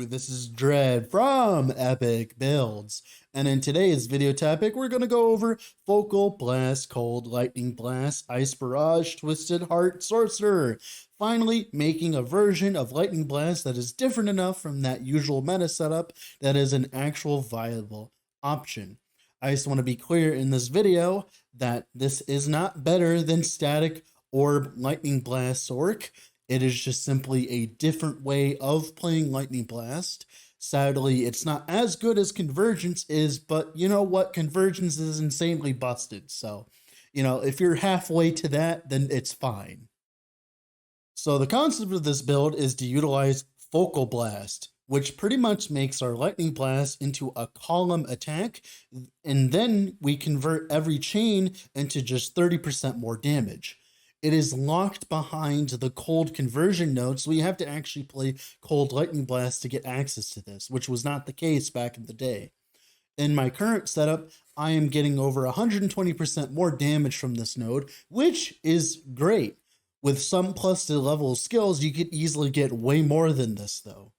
this is Dread from Epic Builds, and in today's video topic, we're going to go over Focal Blast, Cold Lightning Blast, Ice Barrage, Twisted Heart Sorcerer, finally making a version of Lightning Blast that is different enough from that usual meta setup that is an actual viable option. I just want to be clear in this video that this is not better than Static Orb Lightning Blast Orc. It is just simply a different way of playing Lightning Blast. Sadly, it's not as good as Convergence is, but you know what? Convergence is insanely busted. So, if you're halfway to that, then it's fine. So the concept of this build is to utilize Focal Blast, which pretty much makes our Lightning Blast into a column attack, and then we convert every chain into just 30% more damage. It is locked behind the cold conversion node, so we have to actually play Cold Lightning Blast to get access to this, which was not the case back in the day. In my current setup, I am getting over 120% more damage from this node, which is great. With some plus level skills, you could easily get way more than this though.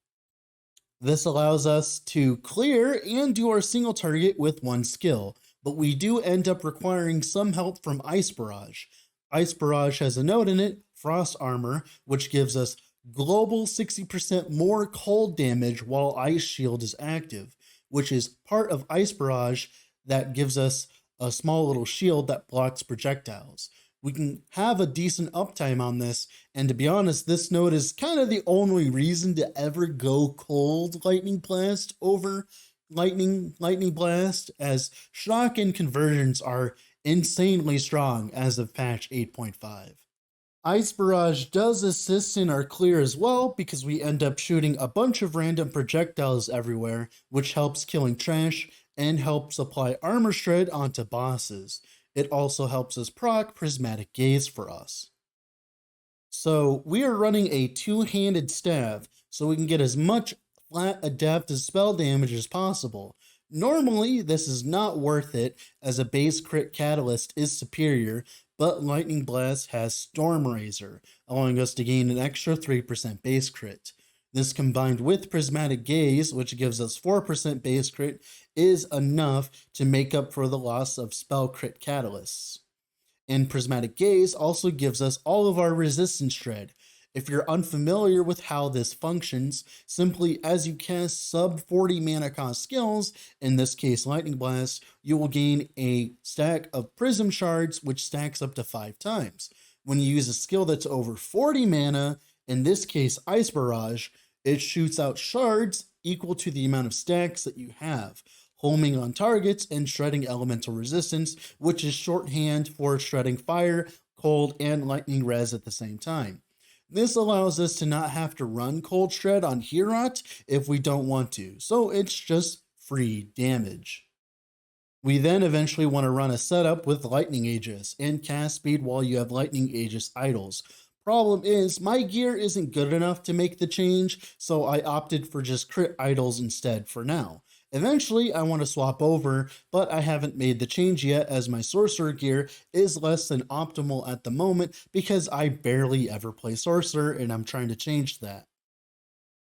This allows us to clear and do our single target with one skill, but we do end up requiring some help from Ice Barrage. Ice Barrage has a node in it, Frost Armor, which gives us global 60% more cold damage while Ice Shield is active, which is part of Ice Barrage that gives us a small little shield that blocks projectiles. We can have a decent uptime on this, and to be honest, this node is kind of the only reason to ever go Cold Lightning Blast over Lightning Blast, as Shock and Conversions are insanely strong as of patch 8.5. Ice Barrage does assist in our clear as well, because we end up shooting a bunch of random projectiles everywhere, which helps killing trash and helps apply armor shred onto bosses. It also helps us proc Prismatic Gaze for us. So we are running a two-handed staff, so we can get as much flat adaptive spell damage as possible. Normally, this is not worth it, as a base crit catalyst is superior, but Lightning Blast has Storm Razor, allowing us to gain an extra 3% base crit. This combined with Prismatic Gaze, which gives us 4% base crit, is enough to make up for the loss of spell crit catalysts. And Prismatic Gaze also gives us all of our resistance shred. If you're unfamiliar with how this functions, simply as you cast sub 40 mana cost skills, in this case Lightning Blast, you will gain a stack of Prism Shards, which stacks up to 5 times. When you use a skill that's over 40 mana, in this case Ice Barrage, it shoots out shards equal to the amount of stacks that you have, homing on targets and shredding elemental resistance, which is shorthand for shredding fire, cold, and lightning res at the same time. This allows us to not have to run Cold Shred on Herot if we don't want to, so it's just free damage. We then eventually want to run a setup with Lightning Aegis and cast speed while you have Lightning Aegis idols. Problem is, my gear isn't good enough to make the change, so I opted for just crit idols instead for now. Eventually, I want to swap over, but I haven't made the change yet, as my sorcerer gear is less than optimal at the moment because I barely ever play sorcerer and I'm trying to change that.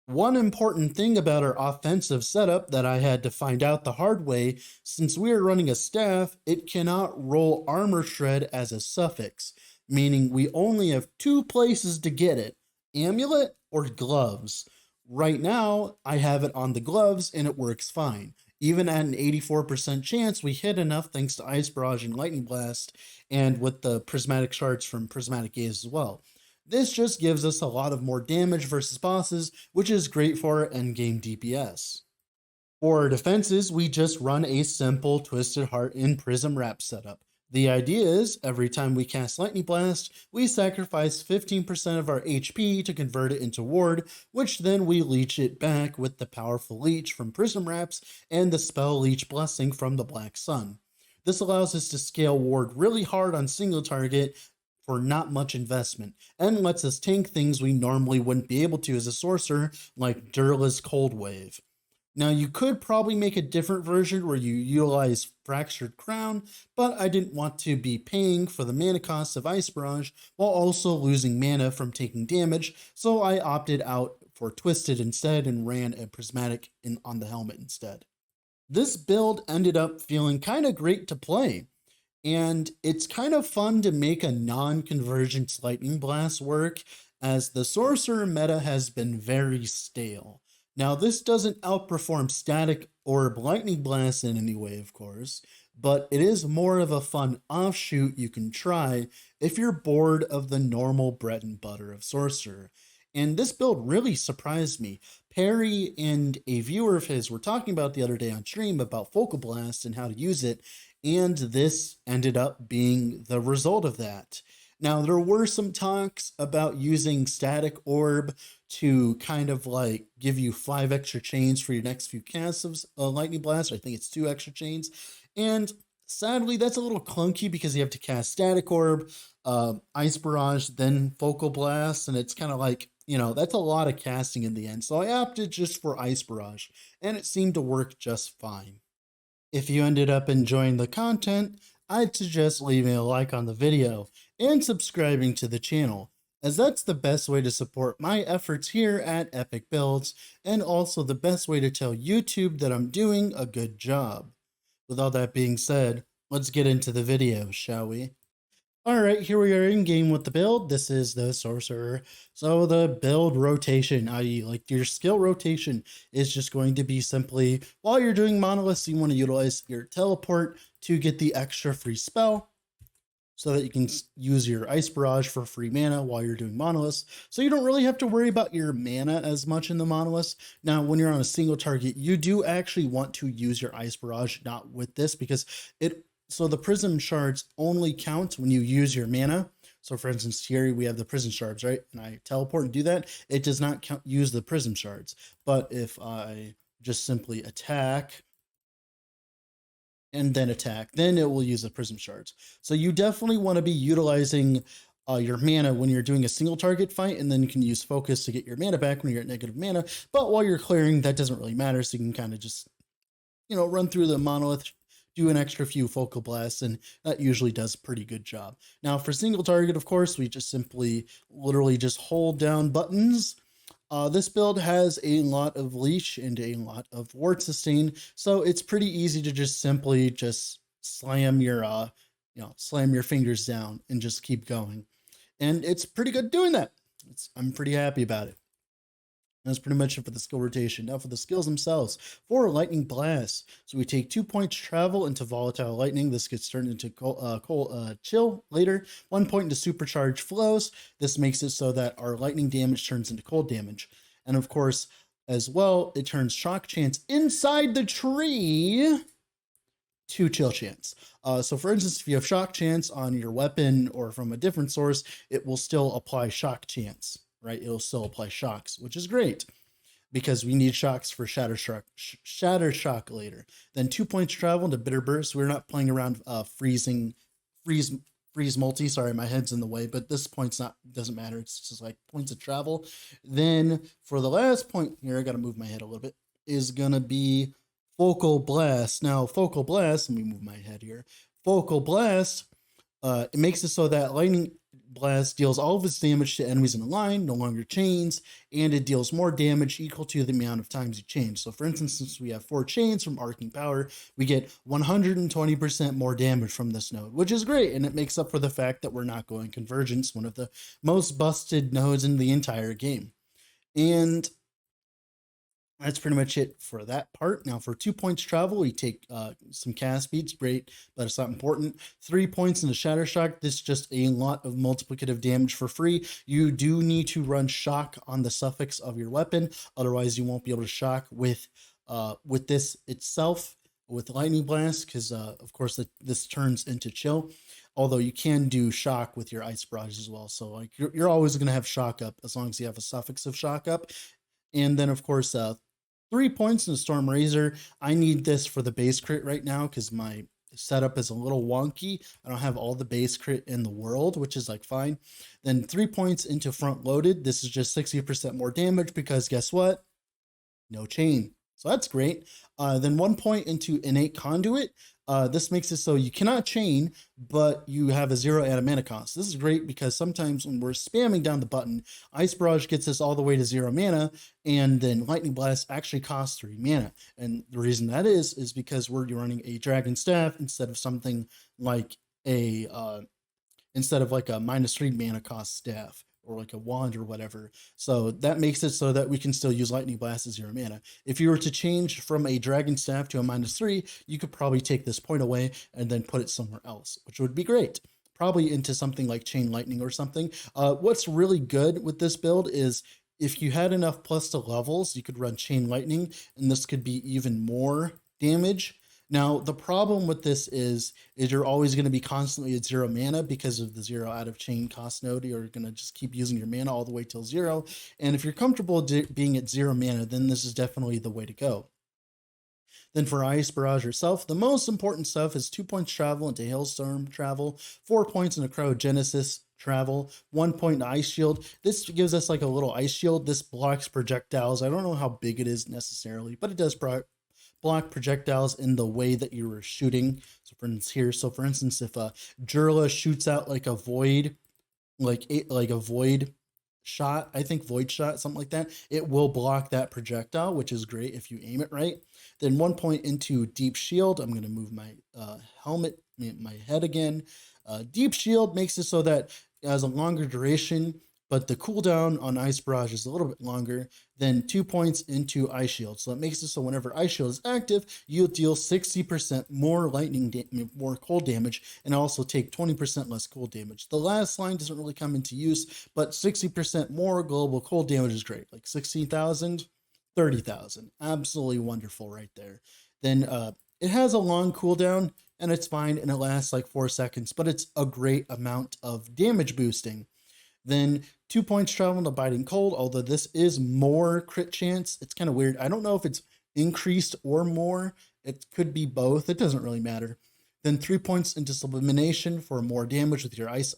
One important thing about our offensive setup that I had to find out the hard way, since we are running a staff, it cannot roll armor shred as a suffix, meaning we only have 2 places to get it, amulet or gloves. Right now, I have it on the gloves and it works fine. Even at an 84% chance, we hit enough thanks to Ice Barrage and Lightning Blast, and with the Prismatic Shards from Prismatic Gaze as well. This just gives us a lot of more damage versus bosses, which is great for our endgame DPS. For our defenses, we just run a simple Twisted Heart and Prism Wrap setup. The idea is, every time we cast Lightning Blast, we sacrifice 15% of our HP to convert it into ward, which then we leech it back with the powerful leech from Prism Wraps and the spell leech blessing from the Black Sun. This allows us to scale ward really hard on single target for not much investment, and lets us tank things we normally wouldn't be able to as a sorcerer, like Jurla's Cold Wave. Now, you could probably make a different version where you utilize Fractured Crown, but I didn't want to be paying for the mana cost of Ice Barrage while also losing mana from taking damage, so I opted out for Twisted instead and ran a Prismatic on the helmet instead. This build ended up feeling kind of great to play, and it's kind of fun to make a non-convergence Lightning Blast work, as the Sorcerer meta has been very stale. Now, this doesn't outperform Static Orb Lightning Blast in any way, of course, but it is more of a fun offshoot you can try if you're bored of the normal bread and butter of Sorcerer. And this build really surprised me. Perry and a viewer of his were talking about the other day on stream about Focal Blast and how to use it, and this ended up being the result of that. Now, there were some talks about using Static Orb to kind of like give you 5 extra chains for your next few casts of Lightning Blast. I think it's 2 extra chains. And sadly, that's a little clunky because you have to cast Static Orb, Ice Barrage, then Focal Blast. And it's kind of like, you know, that's a lot of casting in the end. So I opted just for Ice Barrage, and it seemed to work just fine. If you ended up enjoying the content, I'd suggest leaving a like on the video and subscribing to the channel, as that's the best way to support my efforts here at Epic Builds, and also the best way to tell YouTube that I'm doing a good job. With all that being said, let's get into the video, shall we? Alright, here we are in game with the build. This is the Sorcerer. So the build rotation, i.e. like your skill rotation, is just going to be simply, while you're doing Monolith, you want to utilize your teleport to get the extra free spell, so that you can use your Ice Barrage for free mana while you're doing Monoliths. So you don't really have to worry about your mana as much in the Monoliths. Now, when you're on a single target, you do actually want to use your Ice Barrage, not with this, because so the Prism Shards only count when you use your mana. So for instance, here we have the Prism Shards, right? And I teleport and do that. It does not use the Prism Shards. But if I just simply attack and then attack, then it will use the Prism Shards. So you definitely want to be utilizing your mana when you're doing a single target fight, and then you can use Focus to get your mana back when you're at negative mana. But while you're clearing, that doesn't really matter, so you can kind of just, you know, run through the Monolith, do an extra few Focal Blasts, and that usually does a pretty good job. Now for single target, of course, we just simply literally just hold down buttons. This build has a lot of leash and a lot of ward sustain, so it's pretty easy to just simply just slam your slam your fingers down and just keep going. And it's pretty good doing that. I'm pretty happy about it. That's pretty much it for the skill rotation. Now for the skills themselves. For Lightning Blast, so we take 2 points travel into Volatile Lightning. This gets turned into Chill later. 1 point into Supercharge Flows. This makes it so that our lightning damage turns into cold damage. And of course, as well, it turns Shock Chance inside the tree to Chill Chance. So for instance, if you have Shock Chance on your weapon or from a different source, it will still apply Shock Chance. Right, it'll still apply shocks, which is great because we need shocks for Shatter Shock later. Then 2 points travel into Bitter Burst. We're not playing around freeze multi. Sorry, my head's in the way, but this point's doesn't matter. It's just like points of travel. Then for the last point here, I got to move my head a little bit, is gonna be Focal Blast. Now Focal Blast. Let me move my head here. Focal Blast. It makes it so that Lightning Blast deals all of its damage to enemies in a line, no longer chains, and it deals more damage equal to the amount of times you change. So for instance, since we have 4 chains from Arcing Power, we get 120% more damage from this node, which is great, and it makes up for the fact that we're not going Convergence, one of the most busted nodes in the entire game. And that's pretty much it for that part. Now for 2 points travel, we take some cast speeds, great, but it's not important. 3 points into Shatter Shock. This is just a lot of multiplicative damage for free. You do need to run shock on the suffix of your weapon, otherwise you won't be able to shock with this itself, with Lightning Blast, because of course this turns into Chill. Although you can do shock with your Ice Barrage as well. So like you're always going to have shock up as long as you have a suffix of shock up. And then of course 3 points in Storm Razor. I need this for the base crit right now because my setup is a little wonky. I don't have all the base crit in the world, which is like fine. Then 3 points into Front Loaded. This is just 60% more damage because guess what? No chain. So that's great. Then 1 point into Innate Conduit. This makes it so you cannot chain, but you have a 0 added mana cost. This is great because sometimes when we're spamming down the button, Ice Barrage gets us all the way to 0 mana, and then Lightning Blast actually costs 3 mana. And the reason that is because we're running a Dragon Staff instead of something like instead of like a -3 mana cost staff or like a wand or whatever. So that makes it so that we can still use Lightning Blast as 0 mana. If you were to change from a Dragon Staff to a -3, you could probably take this point away and then put it somewhere else, which would be great. Probably into something like Chain Lightning or something. What's really good with this build is if you had enough plus to levels, you could run Chain Lightning, and this could be even more damage. Now, the problem with this is you're always going to be constantly at 0 mana because of the 0 out of chain cost node. You're going to just keep using your mana all the way till 0. And if you're comfortable being at 0 mana, then this is definitely the way to go. Then for Ice Barrage herself, the most important stuff is 2 points travel into Hailstorm travel, 4 points into Cryogenesis travel, 1 point into Ice Shield. This gives us like a little Ice Shield. This blocks projectiles. I don't know how big it is necessarily, but it does block projectiles in the way that you were shooting. So for instance here, for instance, if a Jurla shoots out like a void, like a void shot, I think void shot, something like that, it will block that projectile, which is great if you aim it right. Then 1 point into Deep Shield. I'm going to move my helmet, my head again. Deep Shield makes it so that it has a longer duration, but the cooldown on Ice Barrage is a little bit longer than 2 points into Ice Shield. So that makes it so whenever Ice Shield is active, you'll deal 60% more more cold damage, and also take 20% less cold damage. The last line doesn't really come into use, but 60% more global cold damage is great. Like 16,000, 30,000. Absolutely wonderful right there. Then it has a long cooldown, and it's fine, and it lasts like 4 seconds, but it's a great amount of damage boosting. Then 2 points travel into Biting Cold, although this is more crit chance. It's kind of weird. I don't know if it's increased or more. It could be both. It doesn't really matter. Then 3 points into Sublimination for more damage with your Ice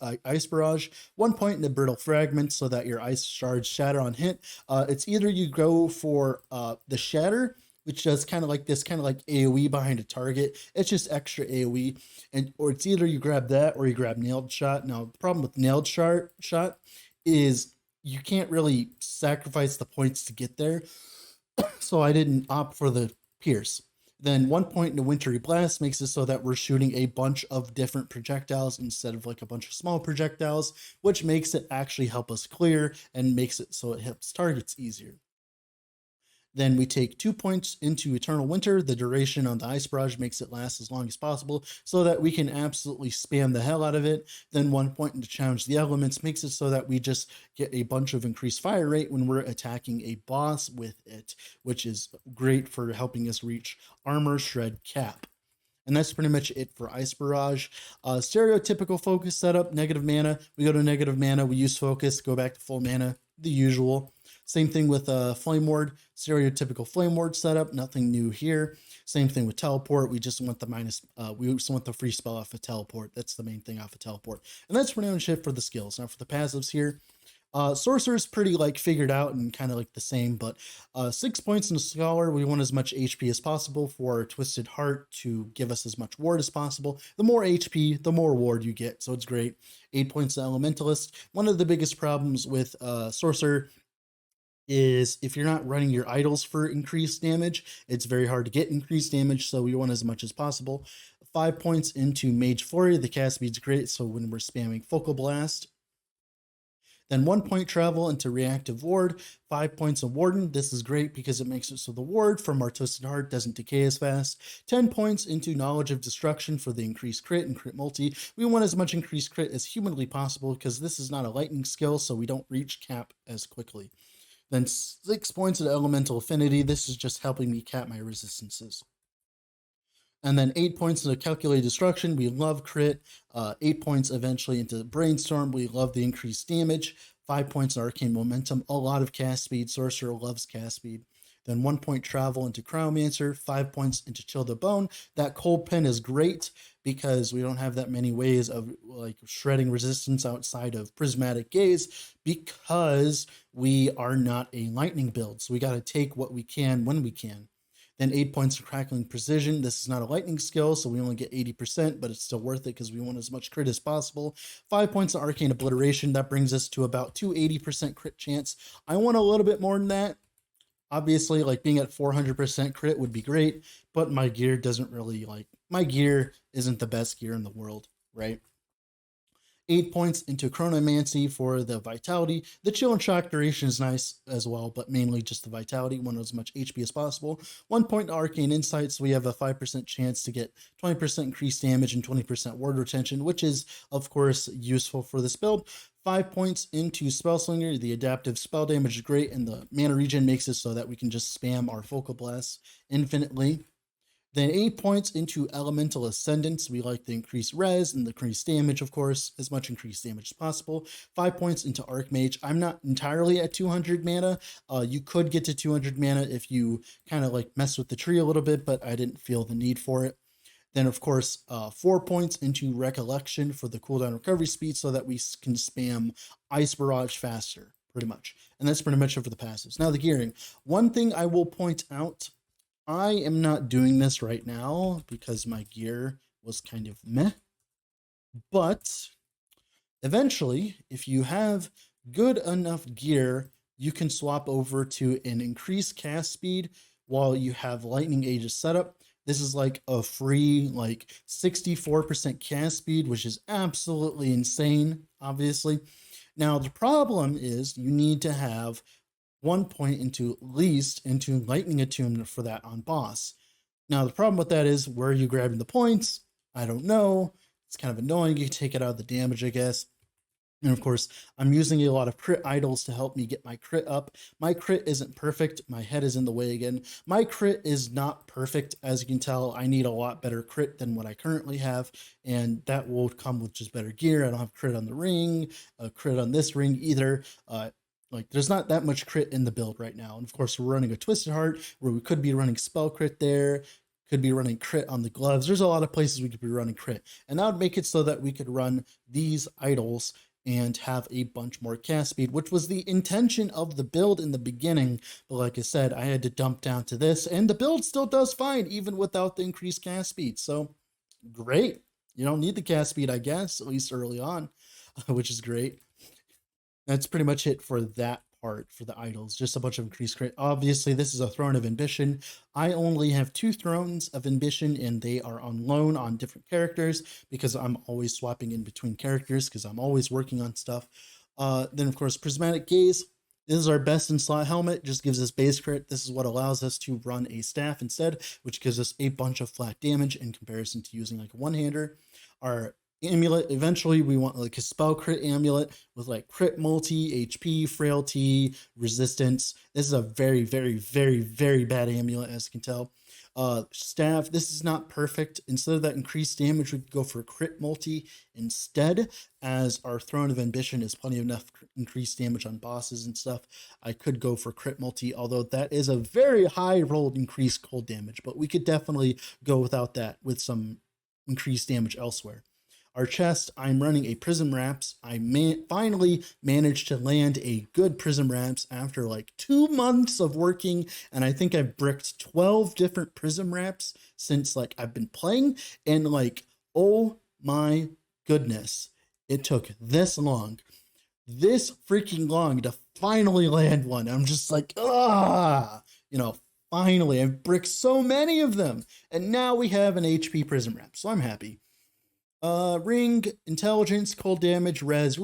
Barrage. 1 point into Brittle Fragment so that your Ice Shards shatter on hit. It's either you go for the Shatter, which does kind of like AoE behind a target. It's just extra AoE, or it's either you grab that or you grab Nailed Shot. Now the problem with Nailed Shot is you can't really sacrifice the points to get there, so I didn't opt for the Pierce. Then 1 point into Wintry Blast makes it so that we're shooting a bunch of different projectiles instead of like a bunch of small projectiles, which makes it actually help us clear and makes it so it hits targets easier. Then we take 2 points into Eternal Winter. The duration on the Ice Barrage makes it last as long as possible so that we can absolutely spam the hell out of it. Then 1 point into Challenge the Elements makes it so that we just get a bunch of increased fire rate when we're attacking a boss with it, which is great for helping us reach Armor Shred Cap. And that's pretty much it for Ice Barrage. Stereotypical focus setup, negative mana. We go to negative mana, we use focus, go back to full mana, the usual. Same thing with Flame Ward, stereotypical Flame Ward setup, nothing new here. Same thing with Teleport, we just want the free spell off of Teleport. That's the main thing off of Teleport. And that's pretty much it for the skills. Now for the passives here, Sorcerer is pretty like figured out and kind of like the same, but 6 points in Scholar, we want as much HP as possible for our Twisted Heart to give us as much ward as possible. The more HP, the more ward you get, so it's great. 8 points to Elementalist. One of the biggest problems with Sorcerer is if you're not running your idols for increased damage, it's very hard to get increased damage, so we want as much as possible. 5 points into Mage Flurry. The cast speed's great, so when we're spamming Focal Blast. Then 1 point travel into Reactive Ward, 5 points of Warden. This is great because it makes it so the ward from our Twisted Heart doesn't decay as fast. 10 points into Knowledge of Destruction for the increased crit and crit multi. We want as much increased crit as humanly possible because this is not a lightning skill, so we don't reach cap as quickly. Then 6 points of Elemental Affinity. This is just helping me cap my resistances. And then 8 points into Calculated Destruction. We love crit. 8 points eventually into Brainstorm. We love the increased damage. 5 points in Arcane Momentum. A lot of cast speed. Sorcerer loves cast speed. Then 1 point travel into Chronomancer. 5 points into Chill the Bone. That Cold Pen is great because we don't have that many ways of like shredding resistance outside of Prismatic Gaze because we are not a lightning build. So we got to take what we can when we can. Then 8 points of Crackling Precision. This is not a lightning skill, so we only get 80%, but it's still worth it because we want as much crit as possible. 5 points of Arcane Obliteration. That brings us to about 280% crit chance. I want a little bit more than that. Obviously, like being at 400% crit would be great, but my gear doesn't really my gear isn't the best gear in the world, right? 8 points into Chronomancy for the Vitality. The Chill and Shock duration is nice as well, but mainly just the Vitality. Want as much HP as possible. 1 point to Arcane Insight, so we have a 5% chance to get 20% increased damage and 20% ward retention, which is, of course, useful for this build. 5 points into Spellslinger. The adaptive spell damage is great, and the mana regen makes it so that we can just spam our Focal Blast infinitely. Then 8 points into Elemental Ascendance. We like the increased res and the increased damage, of course, as much increased damage as possible. 5 points into Archmage. I'm not entirely at 200 mana. You could get to 200 mana if you kind of like mess with the tree a little bit, but I didn't feel the need for it. Then, of course, 4 points into Recollection for the cooldown recovery speed so that we can spam Ice Barrage faster, pretty much. And that's pretty much it for the passives. Now, the gearing. One thing I will point out, I am not doing this right now because my gear was kind of meh. But eventually, if you have good enough gear, you can swap over to an increased cast speed while you have Lightning Aegis set up. This is like a free, 64% cast speed, which is absolutely insane, obviously. Now, the problem is you need to have 1 point into at least into Lightning Attunement for that on boss. Now, the problem with that is, where are you grabbing the points? I don't know. It's kind of annoying. You take it out of the damage, I guess. And of course, I'm using a lot of crit idols to help me get my crit up. My crit isn't perfect. My head is in the way again. My crit is not perfect. As you can tell, I need a lot better crit than what I currently have. And that will come with just better gear. I don't have crit on the ring, crit on this ring either. There's not that much crit in the build right now. And of course, we're running a Twisted Heart where we could be running spell crit there, could be running crit on the gloves. There's a lot of places we could be running crit. And that would make it so that we could run these idols and have a bunch more cast speed, which was the intention of the build in the beginning. But like I said, I had to dump down to this, and the build still does fine, even without the increased cast speed. So great. You don't need the cast speed, I guess, at least early on, which is great. That's pretty much it for that part for the idols. Just a bunch of increased crit. Obviously, this is a Throne of Ambition. I only have 2 Thrones of Ambition, and they are on loan on different characters because I'm always swapping in between characters because I'm always working on stuff. Then, of course, Prismatic Gaze. This is our best in slot helmet. Just gives us base crit. This is what allows us to run a staff instead, which gives us a bunch of flat damage in comparison to using like a one-hander. Our amulet, eventually we want like a spell crit amulet with like crit multi, HP, frailty, resistance. This is a very, very, very, very bad amulet, as you can tell. Staff, this is not perfect. Instead of that increased damage, we could go for crit multi instead, as our Throne of Ambition is plenty enough increased damage on bosses and stuff. I could go for crit multi, although that is a very high rolled increased cold damage, but we could definitely go without that with some increased damage elsewhere. Our chest, I'm running a Prism Wraps. I finally managed to land a good Prism Wraps after like 2 months of working, and I think I've bricked 12 different Prism Wraps since like I've been playing, and like, oh my goodness, it took this freaking long to finally land one. I'm just like, finally, I've bricked so many of them, and now we have an HP Prism Wrap, so I'm happy. Ring, intelligence, cold damage, res.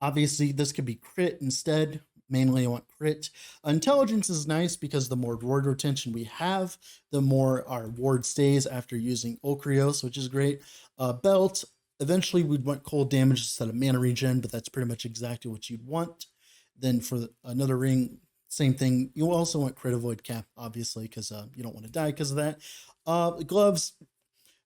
Obviously this could be crit instead. Mainly I want crit. Intelligence is nice because the more ward retention we have, the more our ward stays after using Okrios, which is great. Belt, eventually we'd want cold damage instead of mana regen, but that's pretty much exactly what you'd want. Then for another ring, same thing. You also want crit avoid cap, obviously, because you don't want to die because of that. Gloves,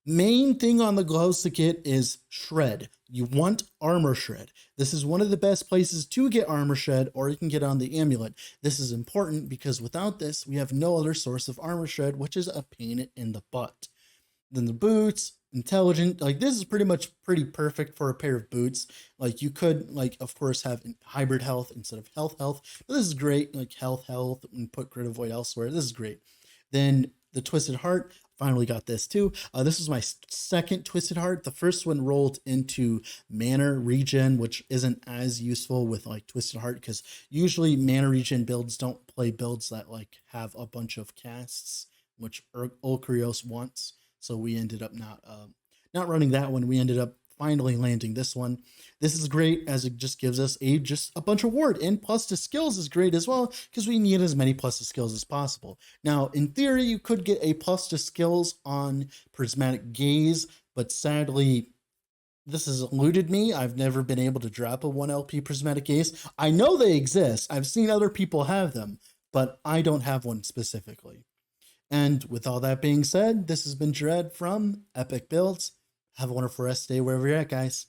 main thing on the gloves to get is shred. You want armor shred. This is one of the best places to get armor shred, or you can get on the amulet. This is important because without this, we have no other source of armor shred, which is a pain in the butt. Then the boots, intelligent. Like this is pretty perfect for a pair of boots. Like you could like of course have hybrid health instead of health, but this is great. Like health and put Grid Avoid elsewhere. This is great. Then the Twisted Heart, finally got this too. This is my second Twisted Heart. The first one rolled into mana regen, which isn't as useful with like Twisted Heart because usually mana regen builds don't play builds that like have a bunch of casts, which Ulkrios wants. So we ended up not running that one. We ended up finally landing this one. This is great as it just gives us just a bunch of ward, and plus to skills is great as well because we need as many plus to skills as possible. Now, in theory, you could get a plus to skills on Prismatic Gaze, but sadly, this has eluded me. I've never been able to drop a 1 LP Prismatic Gaze. I know they exist. I've seen other people have them, but I don't have one specifically. And with all that being said, this has been Dread from Epic Builds. Have a wonderful rest day wherever you're at, guys.